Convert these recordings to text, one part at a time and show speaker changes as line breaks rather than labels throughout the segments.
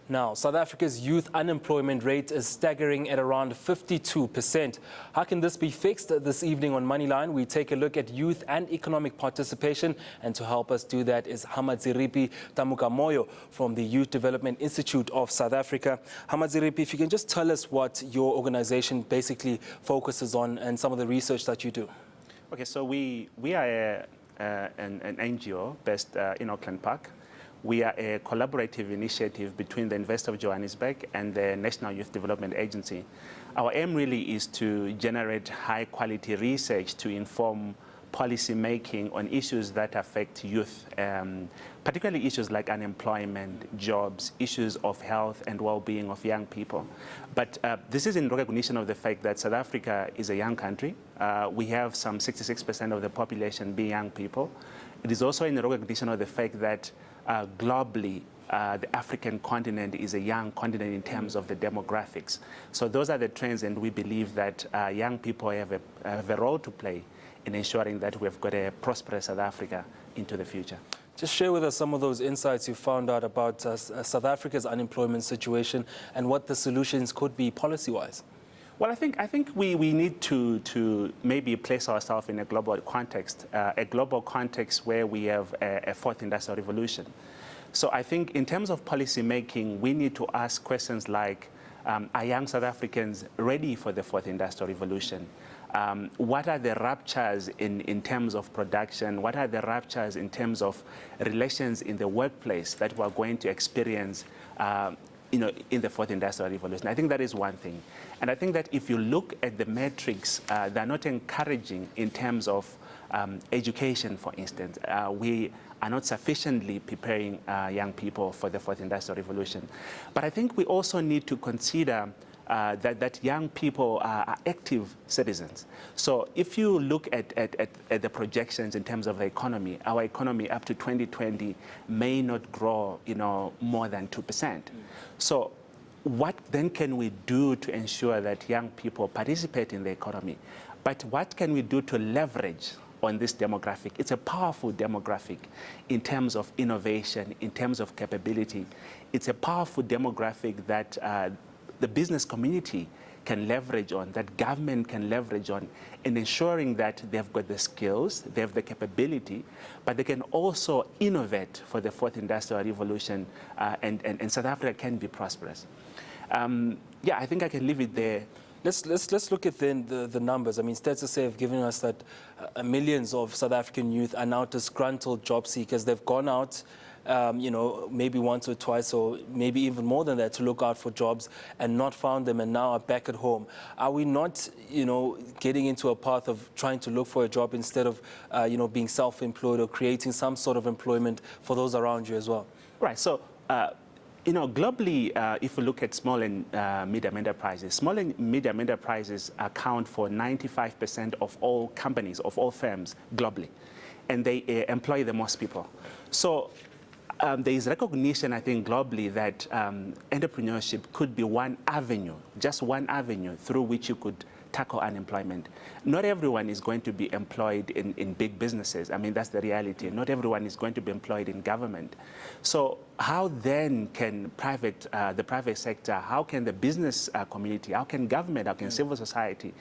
Now, South Africa's youth unemployment rate is staggering at around 52%. How can this be fixed? This evening on Moneyline, we take a look at youth and economic participation. And to help us do that is Hamadziripi Tamukamoyo from the Youth Development Institute of South Africa. Hamadziripi, if you can just tell us what your organization basically focuses on and some of the research that you do.
Okay, so we are an NGO based in Auckland Park. We are a collaborative initiative between the University of Johannesburg and the National Youth Development Agency. Our aim really is to generate high-quality research to inform policy making on issues that affect youth, particularly issues like unemployment, jobs, issues of health and well-being of young people. But this is in recognition of the fact that South Africa is a young country. We have some 66% of the population being young people. It is also in recognition of the fact that globally, the African continent is a young continent in terms of the demographics. So those are the trends, and we believe that young people have a role to play in ensuring that we've got a prosperous South Africa into the future.
Just share with us some of those insights you found out about South Africa's unemployment situation and what the solutions could be policy-wise.
Well, I think we need to maybe place ourselves in a global context where we have a fourth industrial revolution. So I think in terms of policy making, we need to ask questions like, are young South Africans ready for the fourth industrial revolution? What are the ruptures in terms of production? What are the ruptures in terms of relations in the workplace that we're going to experience in the fourth industrial revolution? I think that is one thing. And I think that if you look at the metrics, they're not encouraging in terms of education, for instance. We are not sufficiently preparing young people for the fourth industrial revolution. But I think we also need to consider that young people are active citizens. So if you look at the projections in terms of the economy, our economy up to 2020 may not grow, more than 2%. So what then can we do to ensure that young people participate in the economy? But what can we do to leverage on this demographic? It's a powerful demographic in terms of innovation, in terms of capability. It's a powerful demographic that the business community can leverage on, that government can leverage on, in ensuring that they've got the skills, they have the capability, but they can also innovate for the fourth industrial revolution, and South Africa can be prosperous. Yeah, I think I can leave it there.
Let's look at then the numbers. I mean, stats have given us that millions of South African youth are now disgruntled job seekers. They've gone out, maybe once or twice or maybe even more than that to look out for jobs and not found them and now are back at home. Are we not, getting into a path of trying to look for a job instead of, being self-employed or creating some sort of employment for those around you as well?
Right. So, globally, if we look at small and medium enterprises, small and medium enterprises account for 95% of all companies, of all firms globally, and they employ the most people. So there is recognition, I think, globally that entrepreneurship could be one avenue, just one avenue through which you could tackle unemployment. Not everyone is going to be employed in big businesses. I mean, that's the reality. Not everyone is going to be employed in government. So how then can the private sector, how can the business community, how can government, how can civil society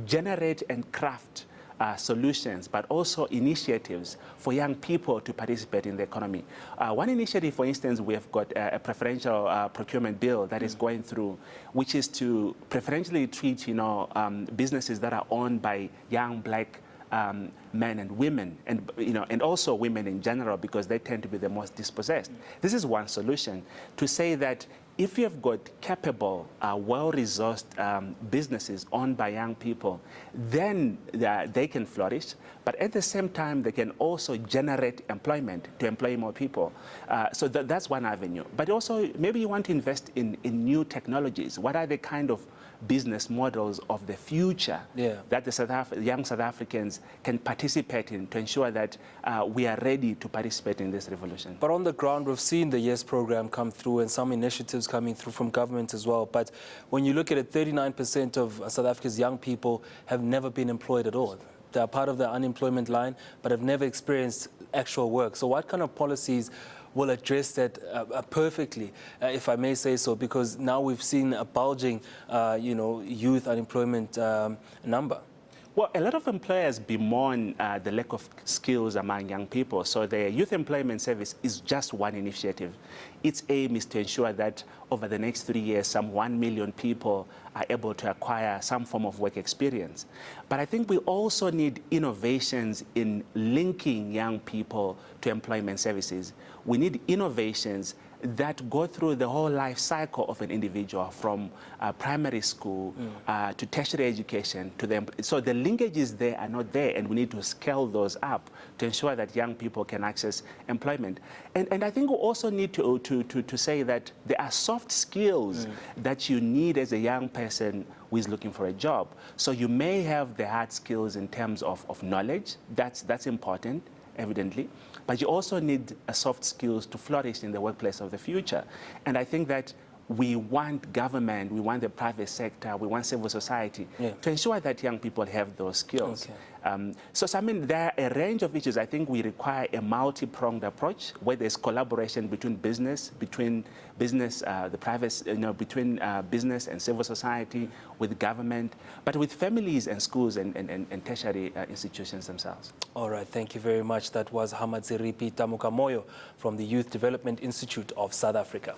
generate and craft solutions, but also initiatives for young people to participate in the economy? One initiative, for instance, we have got a preferential procurement bill that is going through, which is to preferentially treat, businesses that are owned by young black men and women, and also women in general, because they tend to be the most dispossessed. This is one solution, to say that if you have got capable, well-resourced businesses owned by young people, then they can flourish. But at the same time, they can also generate employment to employ more people. So that's one avenue. But also, maybe you want to invest in new technologies. What are the kind of business models of the future that the young South Africans can participate in to ensure that we are ready to participate in this revolution?
But on the ground, we've seen the YES program come through and some initiatives coming through from government as well. But when you look at it, 39% of South Africa's young people have never been employed at all. They're part of the unemployment line, but have never experienced actual work. So what kind of policies will address that perfectly, if I may say so, because now we've seen a bulging, youth unemployment number.
Well, a lot of employers bemoan the lack of skills among young people. So the Youth Employment Service is just one initiative. Its aim is to ensure that over the next 3 years, some 1 million people are able to acquire some form of work experience. But I think we also need innovations in linking young people to employment services. We need innovations that go through the whole life cycle of an individual, from primary school to tertiary education to them. So the linkages there are not there, and we need to scale those up to ensure that young people can access employment. And I think we also need to say that there are soft skills that you need as a young person who is looking for a job. So you may have the hard skills in terms of knowledge. That's important, evidently. But you also need soft skills to flourish in the workplace of the future. And I think that we want government, we want the private sector, we want civil society to ensure that young people have those skills. Okay. So I mean, there are a range of issues. I think we require a multi-pronged approach where there's collaboration between business, the private, between business and civil society, with government, but with families and schools and tertiary institutions themselves.
All right, thank you very much. That was Hamadziripi Tamukamoyo from the Youth Development Institute of South Africa.